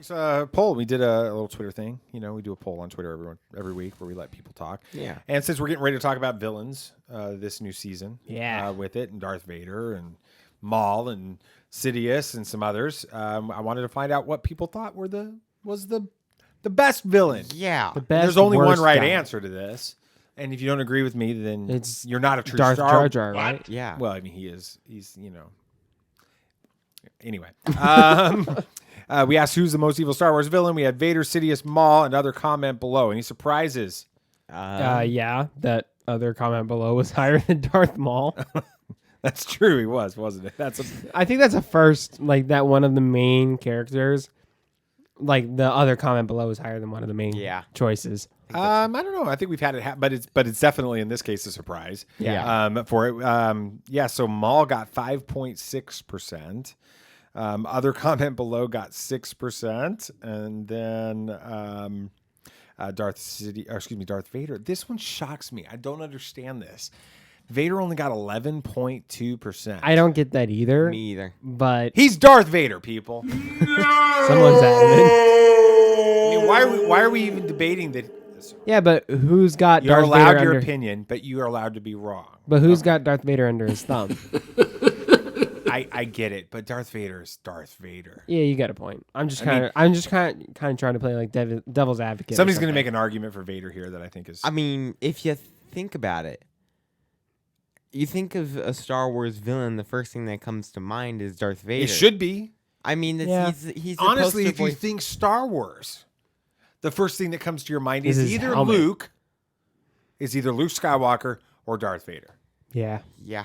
There's a poll. We did a little Twitter thing. You know, we do a poll on Twitter every week where we let people talk. Yeah. And since we're getting ready to talk about villains this new season, Yeah. with it and Darth Vader and Maul and Sidious and some others, I wanted to find out what people thought was the best villain. Yeah. The best, There's only one worst right guy. answer to this, and if you don't agree with me, then It's you're not a true Darth Star Jar Jar, right? Yeah. Well, I mean, he's Anyway, we asked who's the most evil Star Wars villain. We had Vader, Sidious, Maul, and other comment below. Any surprises? Yeah, that other comment below was higher than Darth Maul. That's true. He was, wasn't it? I think that's a first, like that one of the main characters. Like the other comment below was higher than one of the main choices. I don't know. I think we've had it, but it's definitely in this case a surprise. Yeah. For it. So Maul got 5.6%. Other comment below got 6%, and then Darth Vader. This one shocks me. I don't understand this. Vader only got 11.2%. I don't get that either. Me either. But He's Darth Vader, people. someone's adamant. I mean, why are we even debating that? Yeah, but who's got You're Darth allowed Vader your under? opinion, but you are allowed to be wrong. But who's got Darth Vader under his thumb? I get it, but Darth Vader is Darth Vader. Yeah, you got a point. I'm just kind of trying to play like devil's advocate. Somebody's going to make an argument for Vader here that I think is. I mean, if you think about it, you think of a Star Wars villain, the first thing that comes to mind is Darth Vader. It should be. I mean, Yeah. he's the Honestly, poster if you boy. think Star Wars, the first thing that comes to your mind Is is his either helmet. Luke Skywalker or Darth Vader. Yeah. Yeah.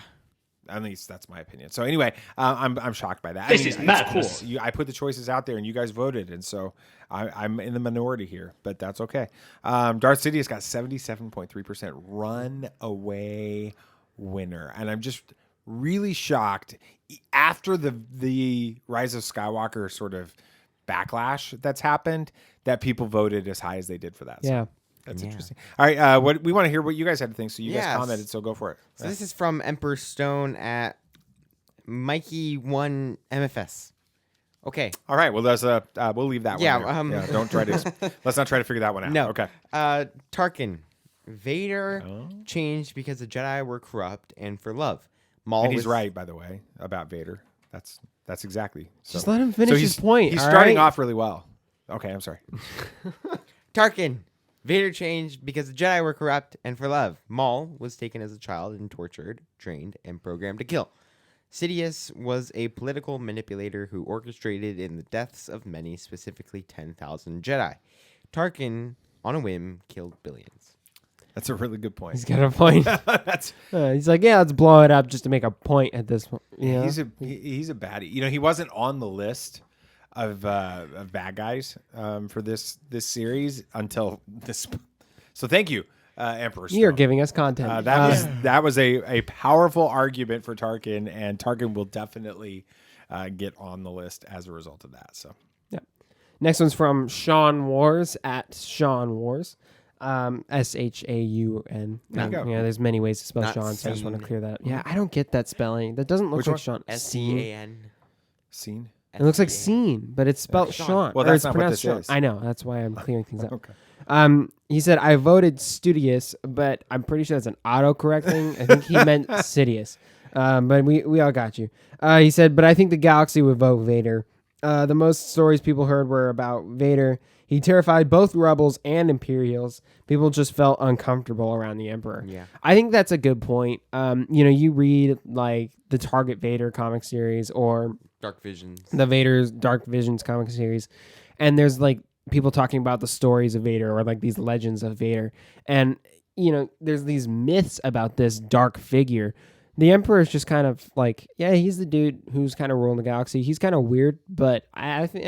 At least that's my opinion. So anyway, I'm shocked by that. This I mean, is it's madness. cool. I put the choices out there, and you guys voted, and so I'm in the minority here, but that's okay. Darth Sidious got 77.3% runaway winner, and I'm just really shocked after the Rise of Skywalker sort of backlash that's happened that people voted as high as they did for that. So Yeah. that's interesting. All right, what we want to hear what you guys had to think. So you guys Yes. commented, so go for it. So this is from Emperor Stone at Mikey1 MFS. Okay. All right. Well, we'll leave that Yeah, one. There. Don't try to. Let's not try to figure that one out. No. Okay. Tarkin. Vader changed because the Jedi were corrupt and for love. Maul And he's was- right, by the way, about Vader. That's exactly. So, Just let him finish his point, He's all starting right? off really well. Okay, I'm sorry. Tarkin. Vader changed because the Jedi were corrupt and for love. Maul was taken as a child and tortured, trained, and programmed to kill. Sidious was a political manipulator who orchestrated in the deaths of many, specifically 10,000 Jedi. Tarkin, on a whim, killed billions. That's a really good point. He's got a point. That's He's like, yeah, let's blow it up just to make a point at this point. You know? he's a baddie. You know, he wasn't on the list of bad guys for this series until this. So thank you, Emperor Stone. You're giving us content. That was a powerful argument for Tarkin, and Tarkin will definitely get on the list as a result of that. So Yeah. Next one's from Sean Wars at Sean Wars. Shaun. There you go. Yeah, there's many ways to spell Not Sean, so I just want to Scene. clear that. Yeah, I don't get that spelling. That doesn't look Which like one? Sean. SCAN. scene. It looks like scene, but it's spelled Sean. Sean. Well, or that's it's not what pronounced this Sean. is. I know. That's why I'm clearing things up. Okay. He said, I voted Studious, but I'm pretty sure that's an autocorrect thing. I think he meant Sidious. But we all got you. He said, but I think the galaxy would vote Vader. The most stories people heard were about Vader. He terrified both rebels and Imperials. People just felt uncomfortable around the Emperor. Yeah. I think that's a good point. You read like the Target Vader comic series or Dark Visions. the Vader's Dark Visions comic series, and there's like people talking about the stories of Vader or like these legends of Vader, and there's these myths about this dark figure. The Emperor is just kind of like, yeah, he's the dude who's kind of ruling the galaxy. He's kind of weird, but I think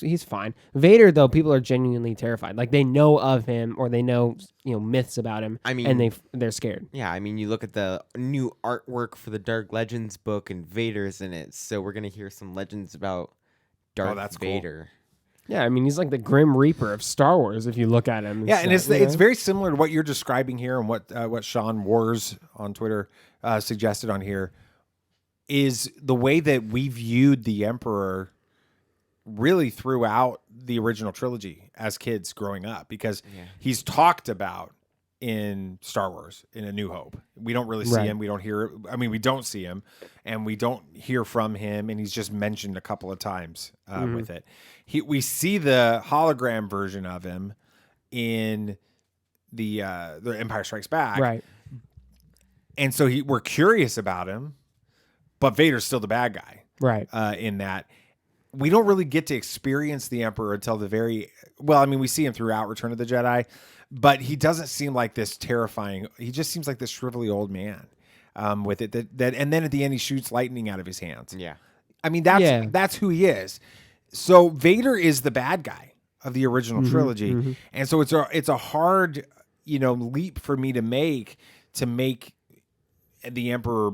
he's fine. Vader, though, people are genuinely terrified. Like they know of him or they know myths about him. I mean- and they're scared. Yeah, I mean, you look at the new artwork for the Dark Legends book, and Vader's in it. So we're gonna hear some legends about Darth that's cool. Vader. Yeah, I mean, he's like the Grim Reaper of Star Wars if you look at him. Yeah, and it's like, it's very similar to what you're describing here, and what Sean Wars on Twitter suggested on here is the way that we viewed the Emperor really throughout the original trilogy as kids growing up, because Yeah. he's talked about in Star Wars, in A New Hope. We don't really see Right. him. We don't hear. I mean, we don't see him, and we don't hear from him. And he's just mentioned a couple of times with it. We see the hologram version of him in the Empire Strikes Back, Right. and so we're curious about him, but Vader's still the bad guy. Right. In that, we don't really get to experience the Emperor until the very well. I mean, we see him throughout Return of the Jedi, but he doesn't seem like this terrifying. He just seems like this shrivelly old man with it. That and then at the end, he shoots lightning out of his hands. Yeah. I mean, that's who he is. So Vader is the bad guy of the original trilogy, and so it's a hard leap for me to make the Emperor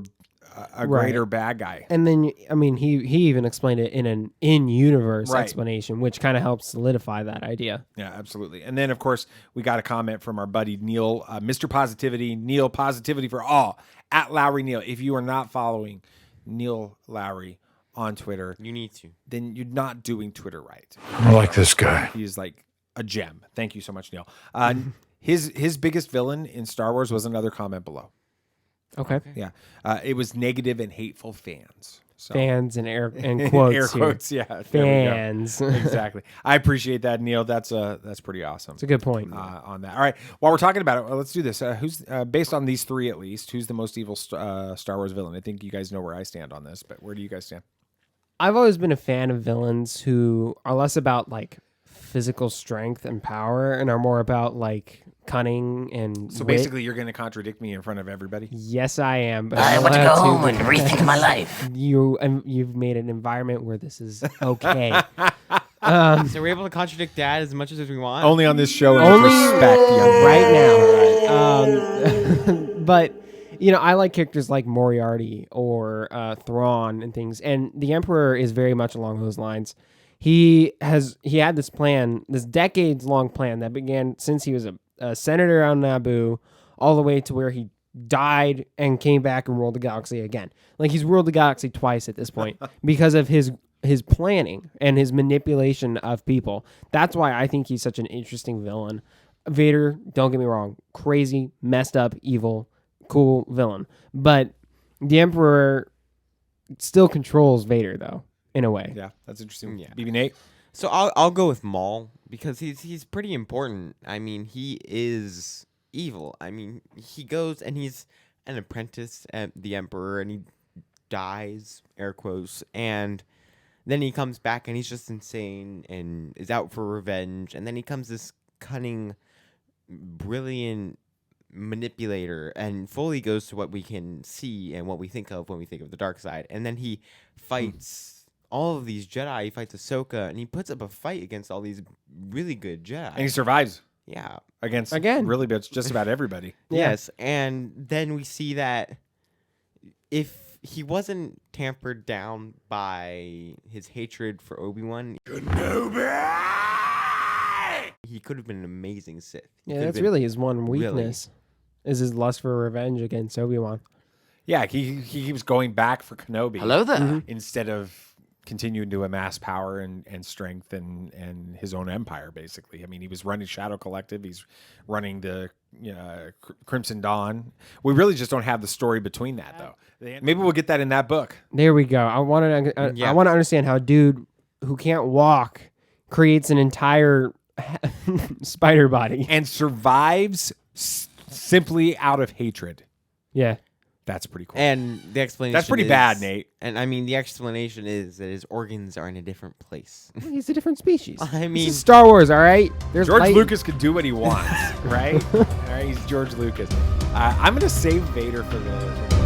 a greater bad guy. And then, I mean, he even explained it in an in-universe Right. explanation, which kind of helps solidify that idea. Yeah, absolutely. And then, of course, we got a comment from our buddy Neil, Mr. Positivity, Neil Positivity for all, at Lowry Neil. If you are not following Neil Lowry on Twitter, You need to. then you're not doing Twitter right. I like this guy. He's like a gem. Thank you so much, Neil. His biggest villain in Star Wars was another comment below. Okay. Yeah, it was negative and hateful fans. So. Fans and quotes. Air here. quotes, yeah. There we go. Fans. Exactly. I appreciate that, Neil. That's pretty awesome. It's a good point. On that. All right. While we're talking about it, let's do this. Who's based on these three at least? Who's the most evil Star Wars villain? I think you guys know where I stand on this, but where do you guys stand? I've always been a fan of villains who are less about like physical strength and power and are more about like cunning and So wit. basically, you're going to contradict me in front of everybody. Yes, I am. But I I'm want to go allowed home and rethink my life. You've made an environment where this is okay. So we're able to contradict Dad as much as we want. Only on this show. Only respect, young right now. But I like characters like Moriarty or Thrawn and things, and the Emperor is very much along those lines. He had this plan, this decades-long plan that began since he was a senator on Naboo, all the way to where he died and came back and ruled the galaxy again. Like he's ruled the galaxy twice at this point because of his planning and his manipulation of people. That's why I think he's such an interesting villain. Vader, don't get me wrong, crazy, messed up, evil, cool villain. But the Emperor still controls Vader, though, in a way. Yeah, that's interesting. Yeah. BB Nate. So I'll go with Maul because he's pretty important. I mean, he is evil. I mean, he goes and he's an apprentice at the Emperor and he dies, air quotes, and then he comes back and he's just insane and is out for revenge, and then he comes this cunning, brilliant manipulator and fully goes to what we can see and what we think of when we think of the dark side, and then he fights all of these Jedi. He fights Ahsoka and he puts up a fight against all these really good Jedi. And he survives Yeah. against Again. really just about everybody. Yes, and then we see that if he wasn't tampered down by his hatred for Obi-Wan, he could have been an amazing Sith. He Yeah, could have that's been- really his one really- weakness, is his lust for revenge against Obi-Wan. Yeah, he keeps going back for Kenobi. Hello there. Mm-hmm. Instead of continuing to amass power and strength and his own empire, basically. I mean, he was running Shadow Collective. He's running the Crimson Dawn. We really just don't have the story between that, though. Maybe we'll get that in that book. There we go. I want to Yeah. I want to understand how a dude who can't walk creates an entire spider body. And survives simply out of hatred. Yeah. That's pretty cool. And the explanation That's pretty is- bad, Nate. And I mean, the explanation is that his organs are in a different place. He's a different species. I This mean, is Star Wars, all right? There's George light- Lucas can do what he wants, right? All right, he's George Lucas. I'm going to save Vader for the